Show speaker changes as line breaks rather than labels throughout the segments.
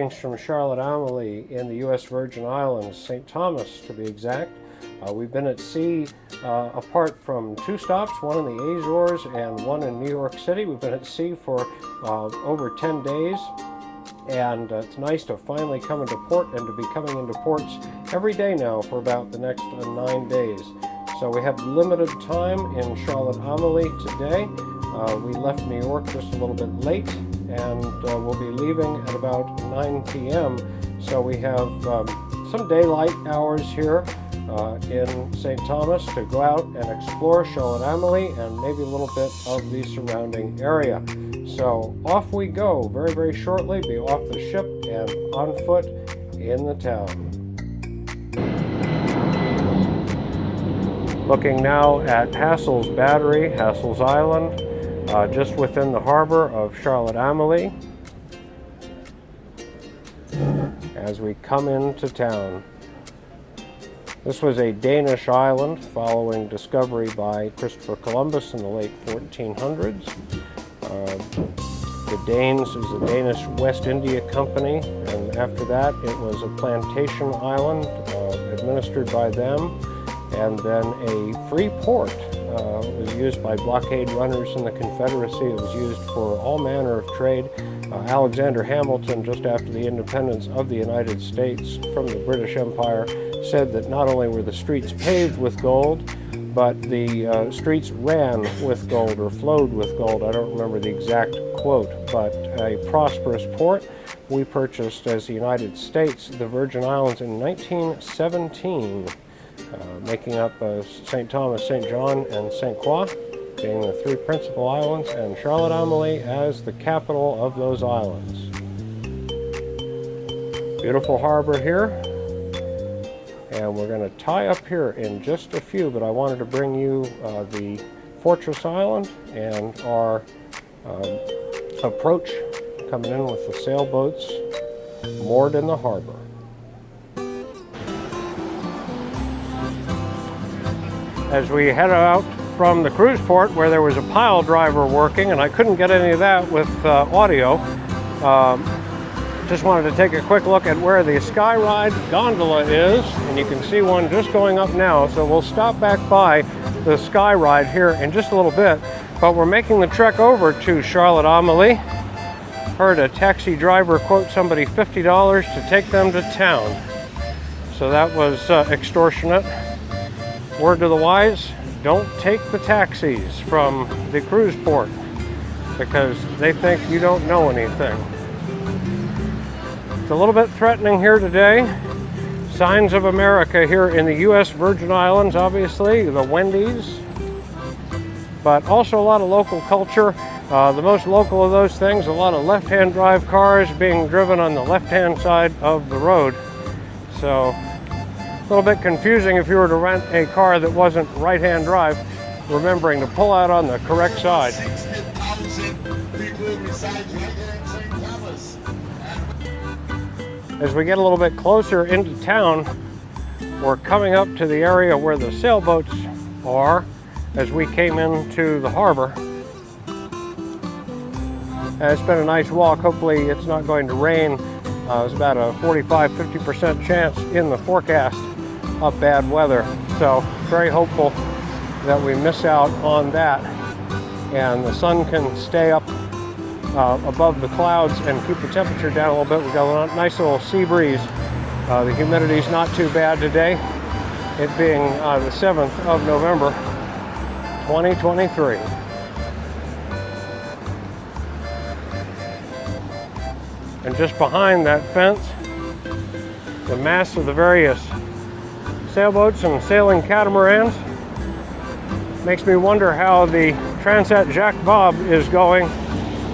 greetings from Charlotte Amalie in the U.S. Virgin Islands, St. Thomas to be exact. We've been at sea apart from 2 stops, one in the Azores and one in New York City. We've been at sea for over 10 days, and it's nice to finally come into port and to be coming into ports every day now for about the next 9 days. So we have limited time in Charlotte Amalie today. We left New York just a little bit late, and we'll be leaving at about 9 p.m. So we have some daylight hours here in St. Thomas to go out and explore Charlotte Amalie and maybe a little bit of the surrounding area. So off we go very, very shortly, be off the ship and on foot in the town. Looking now at Hassel's Battery, Hassel's Island, just within the harbor of Charlotte Amalie as we come into town. This was a Danish island following discovery by Christopher Columbus in the late 1400s. The Danes, it was the Danish West India Company, and after that it was a plantation island administered by them, and then a free port. It was used by blockade runners in the Confederacy. It was used for all manner of trade. Alexander Hamilton, just after the independence of the United States from the British Empire, said that not only were the streets paved with gold, but the streets ran with gold or flowed with gold. I don't remember the exact quote, but a prosperous port. We purchased as the United States the Virgin Islands in 1917, making up St. Thomas, St. John, and St. Croix, being the 3 principal islands, and Charlotte Amalie as the capital of those islands. Beautiful harbor here, and we're going to tie up here in just a few, but I wanted to bring you the Fortress Island and our approach coming in with the sailboats moored in the harbor. As we head out from the cruise port, where there was a pile driver working, and I couldn't get any of that with audio, just wanted to take a quick look at where the Skyride gondola is, and you can see one just going up now. So we'll stop back by the Skyride here in just a little bit, but we're making the trek over to Charlotte Amalie. Heard a taxi driver quote somebody $50 to take them to town, so that was extortionate. Word to the wise, don't take the taxis from the cruise port because they think you don't know anything. It's a little bit threatening here today. Signs of America here in the U.S. Virgin Islands, obviously, the Wendy's, but also a lot of local culture. The most local of those things, a lot of left-hand drive cars being driven on the left-hand side of the road. So a little bit confusing if you were to rent a car that wasn't right-hand drive, remembering to pull out on the correct side. As we get a little bit closer into town, we're coming up to the area where the sailboats are as we came into the harbor. And it's been a nice walk. Hopefully it's not going to rain. There's about a 45–50% chance in the forecast of bad weather. So very hopeful that we miss out on that and the sun can stay up above the clouds and keep the temperature down a little bit. We've got a nice little sea breeze. The humidity's not too bad today, it being the 7th of November, 2023. And just behind that fence, the masts of the various sailboats and sailing catamarans. Makes me wonder how the Transat Jacques Vabre is going,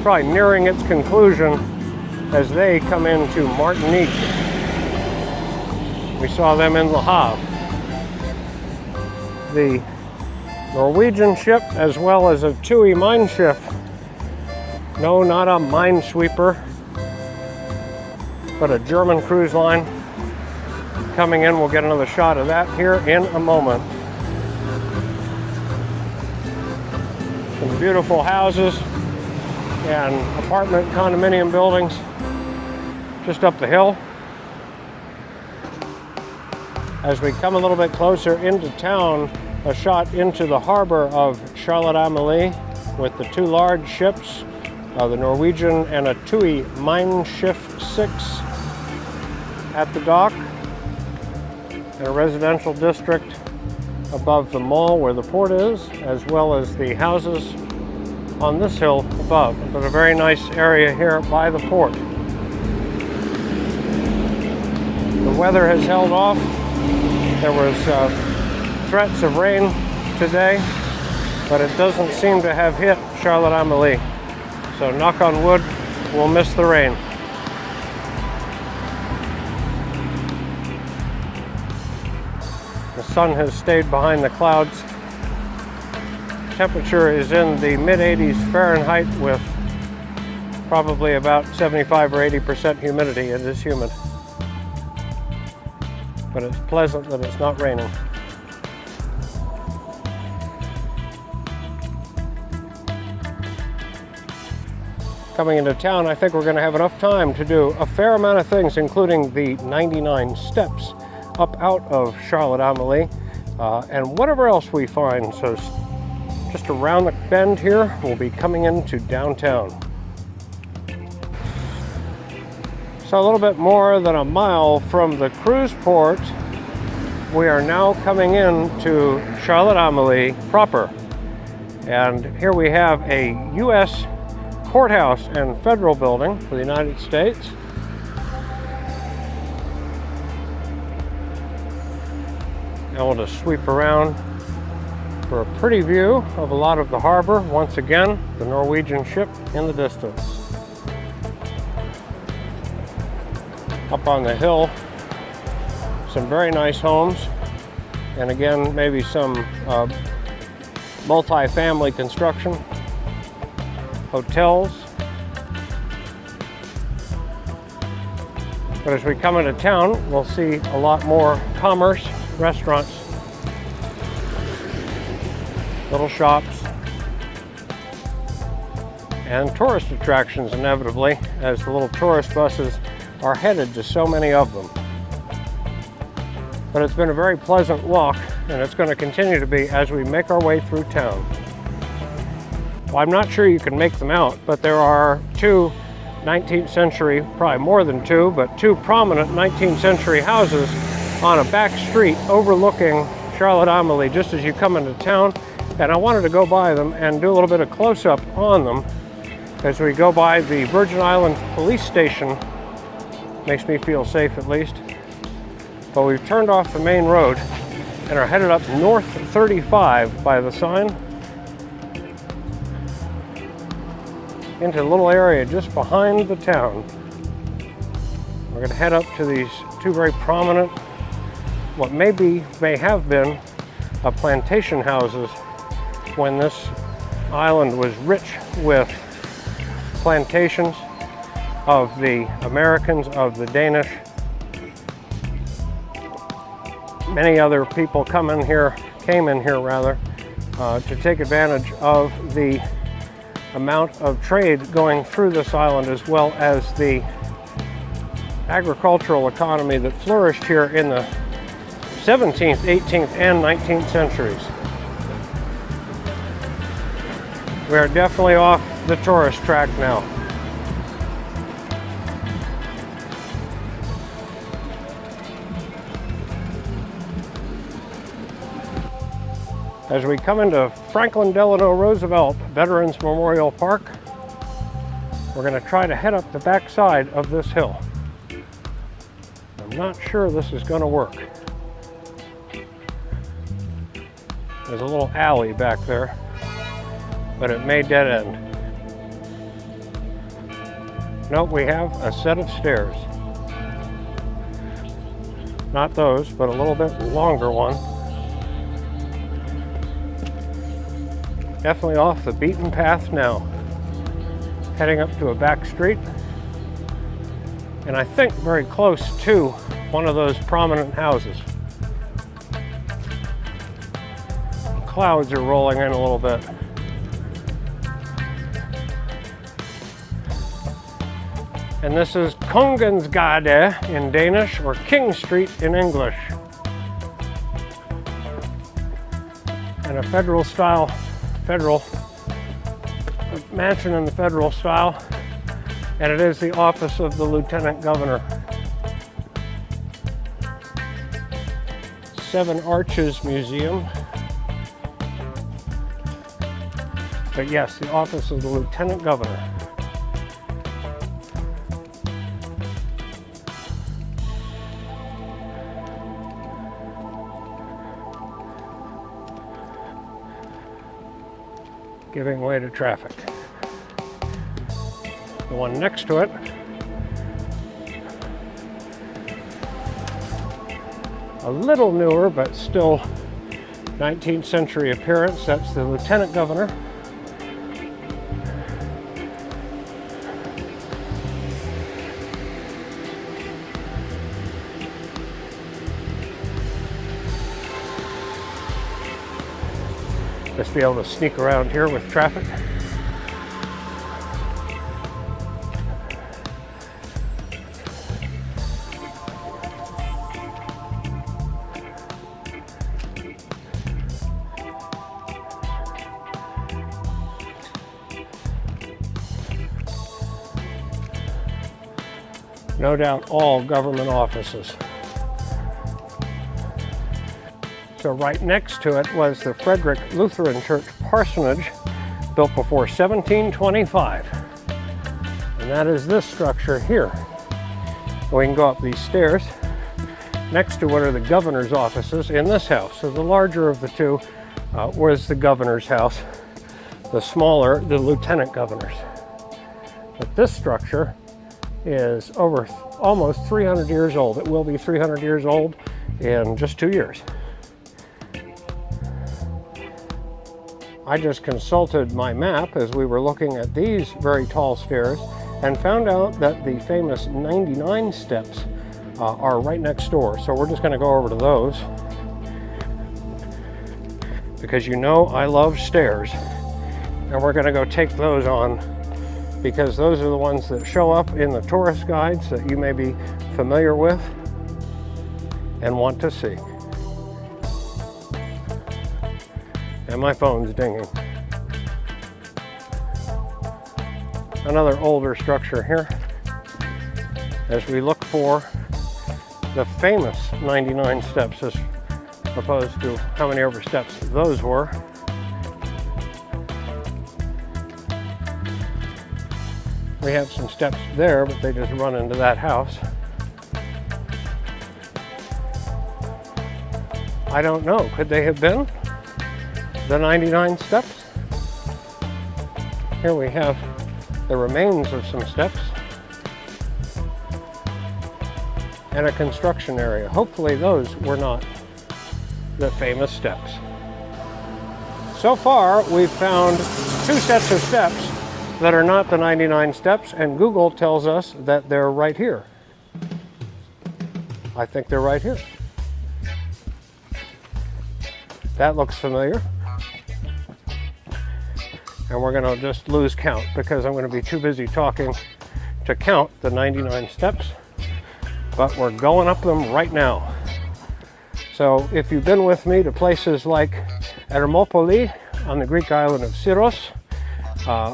probably nearing its conclusion as they come into Martinique. We saw them in Le Havre. The Norwegian ship, as well as a TUI mine ship. No, not a minesweeper, but a German cruise line coming in. We'll get another shot of that here in a moment. Some beautiful houses and apartment condominium buildings just up the hill. As we come a little bit closer into town, a shot into the harbor of Charlotte Amalie with the two large ships, the Norwegian and a TUI Mein Schiff 6 at the dock, and a residential district above the mall where the port is, as well as the houses on this hill above. But a very nice area here by the port. The weather has held off. There was threats of rain today, but it doesn't seem to have hit Charlotte Amalie. So knock on wood, we'll miss the rain. The sun has stayed behind the clouds. Temperature is in the mid-80s Fahrenheit with probably about 75 or 80% humidity. It is humid. But it's pleasant that it's not raining. Coming into town, I think we're going to have enough time to do a fair amount of things, including the 99 steps up out of Charlotte Amalie, and whatever else we find. So just around the bend here, we'll be coming into downtown. So a little bit more than a mile from the cruise port, we are now coming into Charlotte Amalie proper. And here we have a U.S. courthouse and federal building for the United States. Now we'll just sweep around for a pretty view of a lot of the harbor. Once again, the Norwegian ship in the distance. Up on the hill, some very nice homes, and again, maybe some multi-family construction, hotels. But as we come into town, we'll see a lot more commerce, restaurants, little shops, and tourist attractions inevitably, as the little tourist buses are headed to so many of them. But it's been a very pleasant walk, and it's going to continue to be as we make our way through town. Well, I'm not sure you can make them out, but there are two 19th century, probably more than two, but two prominent 19th century houses on a back street overlooking Charlotte Amalie just as you come into town. And I wanted to go by them and do a little bit of close-up on them as we go by the Virgin Islands police station. Makes me feel safe, at least. But we've turned off the main road and are headed up North 35 by the sign into a little area just behind the town. We're going to head up to these two very prominent, what may have been plantation houses when this island was rich with plantations of the Americans, of the Danish. Many other people came in here to take advantage of the amount of trade going through this island, as well as the agricultural economy that flourished here in the 17th, 18th, and 19th centuries. We are definitely off the tourist track now. As we come into Franklin Delano Roosevelt Veterans Memorial Park, we're going to try to head up the back side of this hill. I'm not sure this is going to work. There's a little alley back there, but it may dead end. Nope, we have a set of stairs. Not those, but a little bit longer one. Definitely off the beaten path now. Heading up to a back street. And I think very close to one of those prominent houses. Clouds are rolling in a little bit. And this is Kongensgade in Danish, or King Street in English. And a federal mansion in the federal style. And it is the office of the Lieutenant Governor. Seven Arches Museum. But yes, the office of the Lieutenant Governor. Giving way to traffic. The one next to it, a little newer but still 19th century appearance, that's the Lieutenant Governor. Just be able to sneak around here with traffic. No doubt all government offices. So right next to it was the Frederick Lutheran Church parsonage, built before 1725. And that is this structure here. We can go up these stairs. Next to it are the governor's offices in this house. So the larger of the two was the governor's house. The smaller, the lieutenant governor's. But this structure is over almost 300 years old. It will be 300 years old in just 2 years. I just consulted my map as we were looking at these very tall stairs and found out that the famous 99 steps are right next door. So we're just going to go over to those because you know I love stairs, and we're going to go take those on because those are the ones that show up in the tourist guides that you may be familiar with and want to see. And my phone's dinging. Another older structure here as we look for the famous 99 steps as opposed to how many ever steps those were. We have some steps there, but they just run into that house. I don't know. Could they have been the 99 steps? Here we have the remains of some steps and a construction area. Hopefully those were not the famous steps. So far we've found 2 sets of steps that are not the 99 steps, and Google tells us that they're right here. I think they're right here. That looks familiar. And we're going to just lose count because I'm going to be too busy talking to count the 99 steps, but we're going up them right now. So if you've been with me to places like Ermopoli on the Greek island of Syros,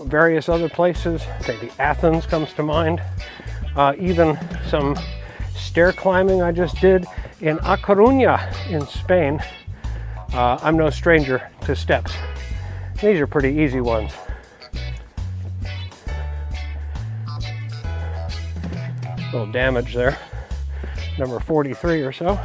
various other places, maybe Athens comes to mind, even some stair climbing I just did in A Coruña in Spain, I'm no stranger to steps. These are pretty easy ones. A little damage there. Number 43 or so.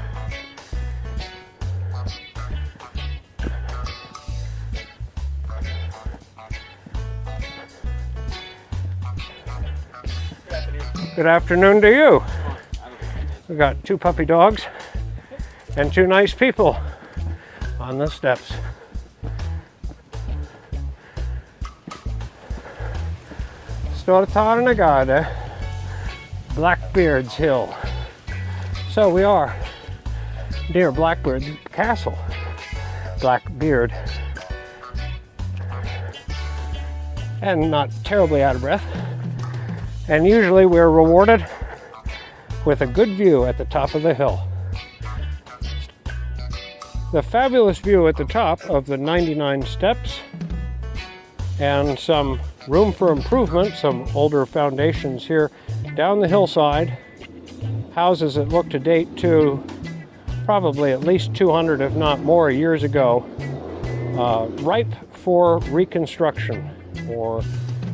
Good afternoon to you. We got 2 puppy dogs and 2 nice people on the steps. Stortarnagade, Blackbeard's Hill. So we are near Blackbeard's castle. Blackbeard. And not terribly out of breath. And usually we're rewarded with a good view at the top of the hill. The fabulous view at the top of the 99 steps, and some room for improvement, some older foundations here down the hillside, houses that look to date to probably at least 200, if not more, years ago, ripe for reconstruction or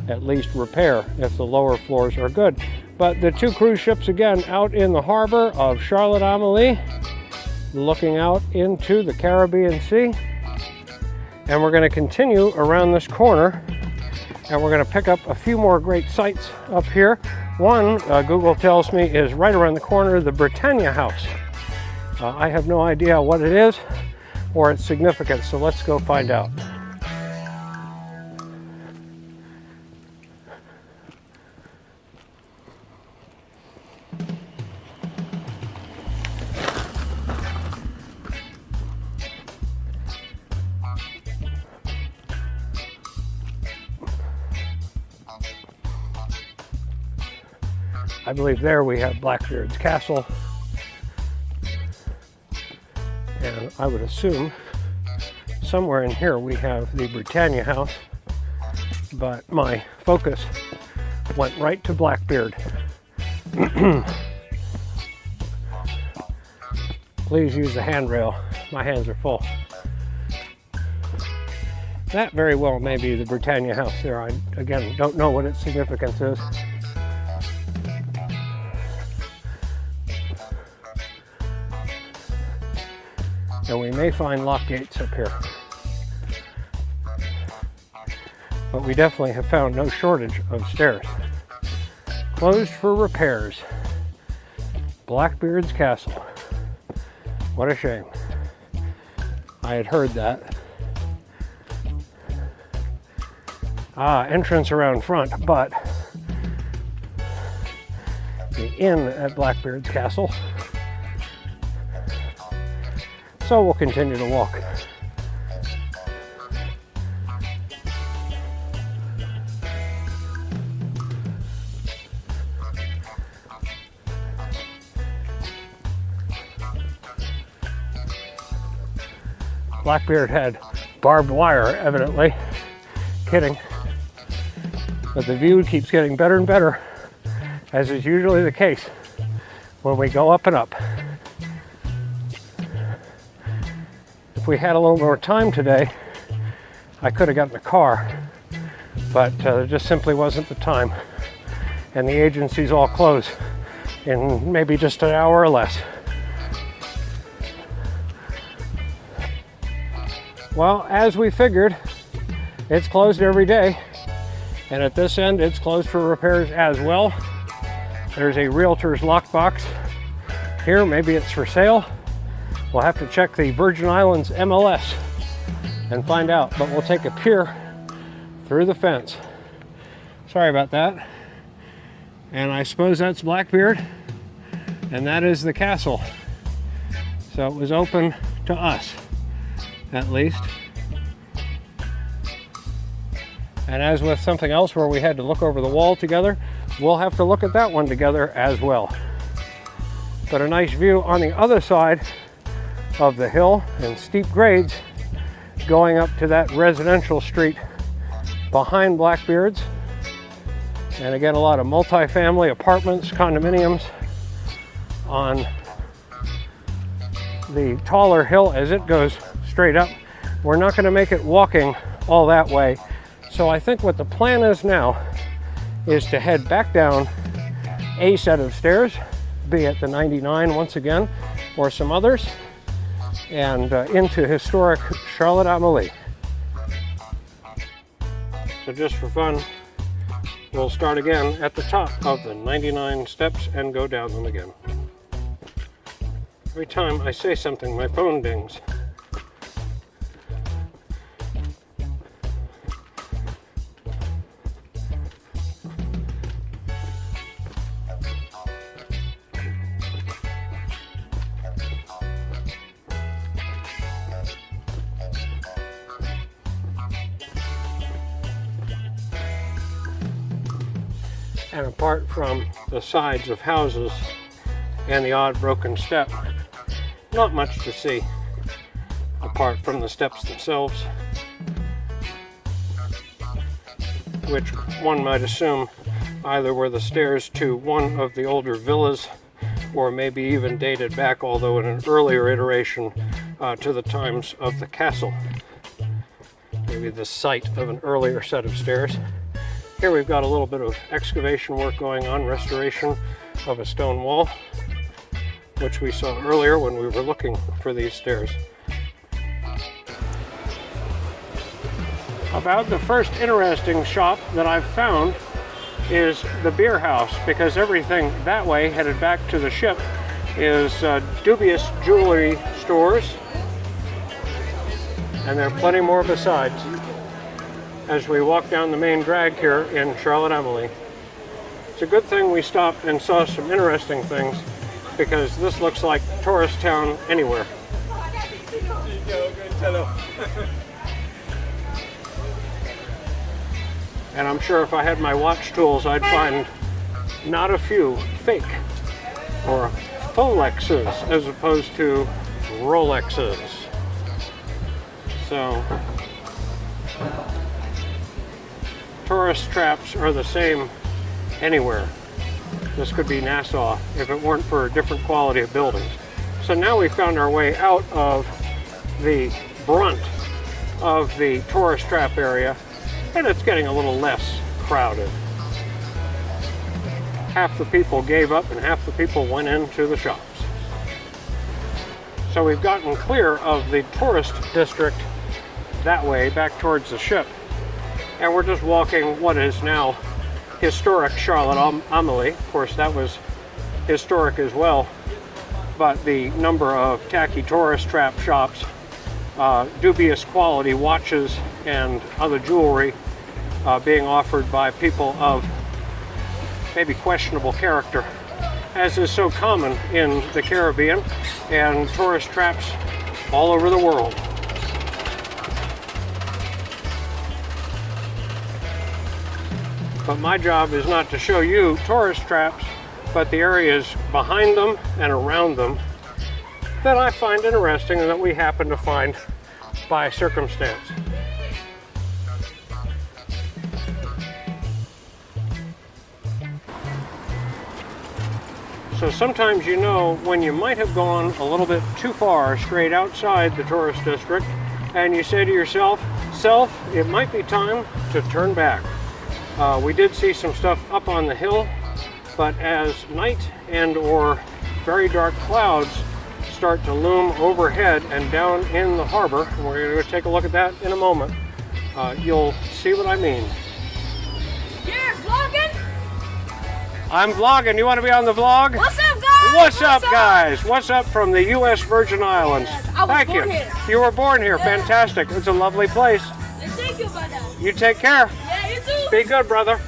at least repair if the lower floors are good. But the two cruise ships again out in the harbor of Charlotte Amalie, looking out into the Caribbean Sea. And we're going to continue around this corner, and we're going to pick up a few more great sights up here. One, Google tells me, is right around the corner, the Britannia House. I have no idea what it is or its significance, so let's go find out. I believe there we have Blackbeard's Castle, and I would assume somewhere in here we have the Britannia House, but my focus went right to Blackbeard. Please use the handrail. My hands are full. That very well may be the Britannia House there. I, again, don't know what its significance is. And we may find lock gates up here. But we definitely have found no shortage of stairs. Closed for repairs. Blackbeard's Castle. What a shame. I had heard that. Entrance around front, but the inn at Blackbeard's Castle. So we'll continue to walk. Blackbeard had barbed wire, evidently. Kidding. But the view keeps getting better and better, as is usually the case when we go up and up. If we had a little more time today, I could have gotten a car, but there just simply wasn't the time. And the agencies all close in maybe just an hour or less. Well, as we figured, it's closed every day. And at this end, it's closed for repairs as well. There's a realtor's lockbox here. Maybe it's for sale. We'll have to check the Virgin Islands MLS and find out, but we'll take a peer through the fence. Sorry about that. And I suppose that's Blackbeard, and that is the castle. So it was open to us, at least. And as with something else where we had to look over the wall together, we'll have to look at that one together as well. But a nice view on the other side of the hill and steep grades going up to that residential street behind Blackbeard's. And again, a lot of multi-family apartments, condominiums on the taller hill as it goes straight up. We're not going to make it walking all that way. So I think what the plan is now is to head back down a set of stairs, be it the 99 once again, or some others, and into historic Charlotte Amalie. So just for fun, we'll start again at the top of the 99 steps and go down them again. Every time I say something, my phone dings. And apart from the sides of houses and the odd broken step, not much to see apart from the steps themselves, which one might assume either were the stairs to one of the older villas or maybe even dated back, although in an earlier iteration, to the times of the castle. Maybe the site of an earlier set of stairs. Here we've got a little bit of excavation work going on, restoration of a stone wall, which we saw earlier when we were looking for these stairs. About the first interesting shop that I've found is the beer house, because everything that way headed back to the ship is dubious jewelry stores, and there are plenty more besides as we walk down the main drag here in Charlotte Amalie. It's a good thing we stopped and saw some interesting things, because this looks like tourist town anywhere. And I'm sure if I had my watch tools, I'd find not a few fake or Folexes as opposed to Rolexes. So, tourist traps are the same anywhere. This could be Nassau if it weren't for a different quality of buildings. So now we found our way out of the brunt of the tourist trap area, and it's getting a little less crowded. Half the people gave up and half the people went into the shops. So we've gotten clear of the tourist district that way back towards the ship, and we're just walking what is now historic Charlotte Amalie. Of course, that was historic as well, but the number of tacky tourist trap shops, dubious quality watches and other jewelry being offered by people of maybe questionable character, as is so common in the Caribbean and tourist traps all over the world. But my job is not to show you tourist traps, but the areas behind them and around them that I find interesting and that we happen to find by circumstance. So sometimes you know when you might have gone a little bit too far straight outside the tourist district, and you say to yourself, "Self, it might be time to turn back." We did see some stuff up on the hill, but as night and or very dark clouds start to loom overhead and down in the harbor, and we're going to go take a look at that in a moment, you'll see what I mean.
You're vlogging?
I'm vlogging. You want to be on the vlog?
What's up, guys?
What's up, guys? What's up from the U.S. Virgin Islands?
Yes, I was
Thank
born
you.
here.
You were born here.
Yeah.
Fantastic. It's a lovely place.
And thank you, brother.
You take care.
Yeah, you too.
Be good, brother.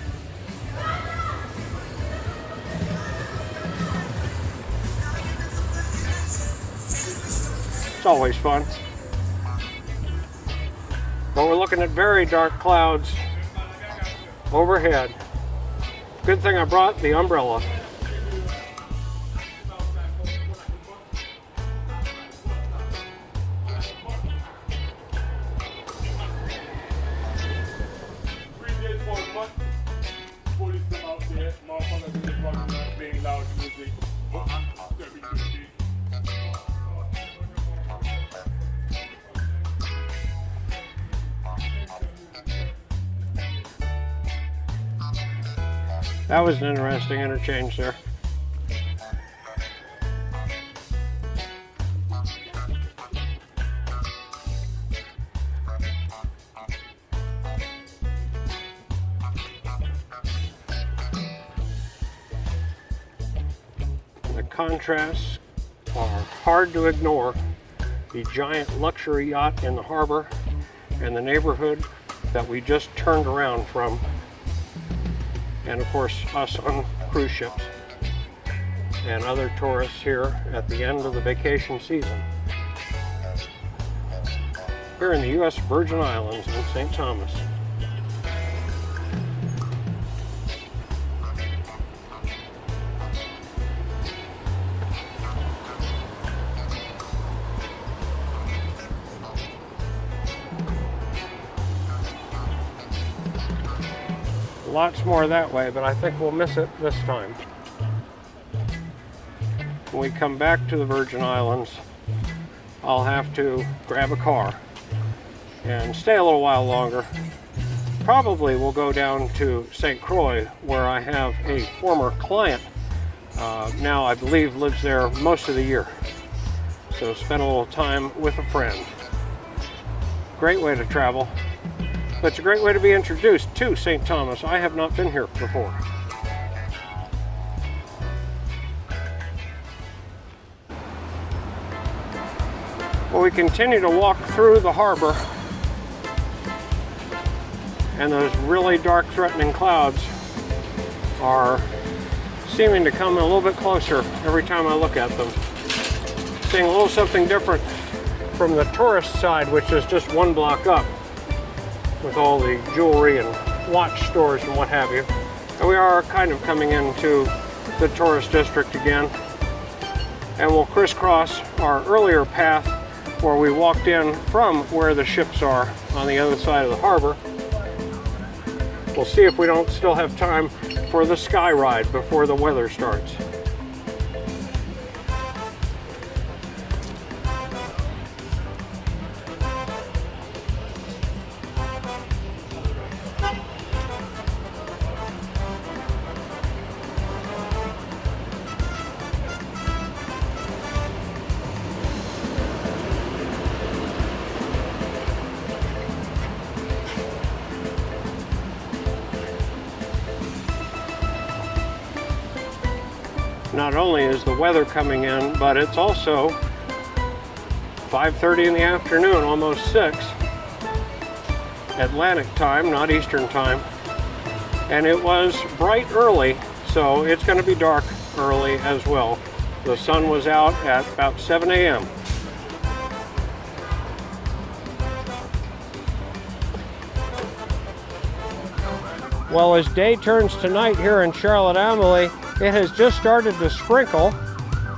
It's always fun. But we're looking at very dark clouds overhead. Good thing I brought the umbrella. That was an interesting interchange there. The contrasts are hard to ignore. The giant luxury yacht in the harbor and the neighborhood that we just turned around from. And of course, us on cruise ships and other tourists here at the end of the vacation season. Here in the U.S. Virgin Islands in St. Thomas. Lots more that way, but I think we'll miss it this time. When we come back to the Virgin Islands, I'll have to grab a car and stay a little while longer. Probably we'll go down to St. Croix, where I have a former client, now I believe lives there most of the year. So spend a little time with a friend. Great way to travel, but it's a great way to be introduced to St. Thomas. I have not been here before. Well, we continue to walk through the harbor, and those really dark, threatening clouds are seeming to come a little bit closer every time I look at them. Seeing a little something different from the tourist side, which is just one block up with all the jewelry and watch stores and what have you. And we are kind of coming into the tourist district again. And we'll crisscross our earlier path where we walked in from where the ships are on the other side of the harbor. We'll see if we don't still have time for the sky ride before the weather starts. Not only is the weather coming in, but it's also 5:30 in the afternoon, almost 6, Atlantic time, not Eastern time. And it was bright early, so it's going to be dark early as well. The sun was out at about 7 a.m. Well, as day turns to night here in Charlotte Amalie, it has just started to sprinkle,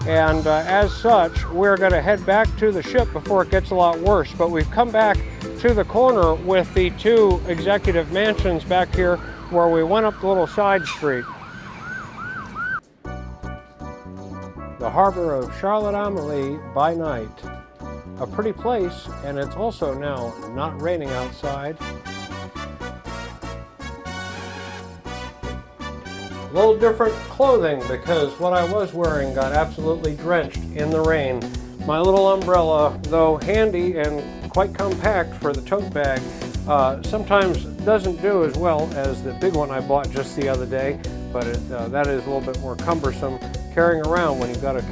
and as such, we're going to head back to the ship before it gets a lot worse. But we've come back to the corner with the two executive mansions back here where we went up the little side street. The harbor of Charlotte Amalie by night. A pretty place, and it's also now not raining outside. A little different clothing because what I was wearing got absolutely drenched in the rain. My little umbrella, though handy and quite compact for the tote bag, sometimes doesn't do as well as the big one I bought just the other day, but that is a little bit more cumbersome carrying around when you've got to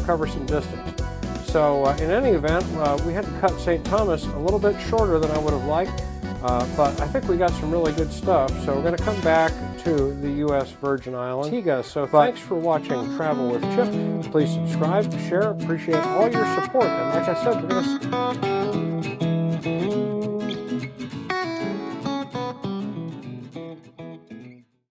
cover some distance. So in any event, we had to cut St. Thomas a little bit shorter than I would have liked. But I think we got some really good stuff, so we're going to come back to the U.S. Virgin Islands. So thanks for watching Travel with Chip. Please subscribe, share, appreciate all your support. And like I said, we're going to...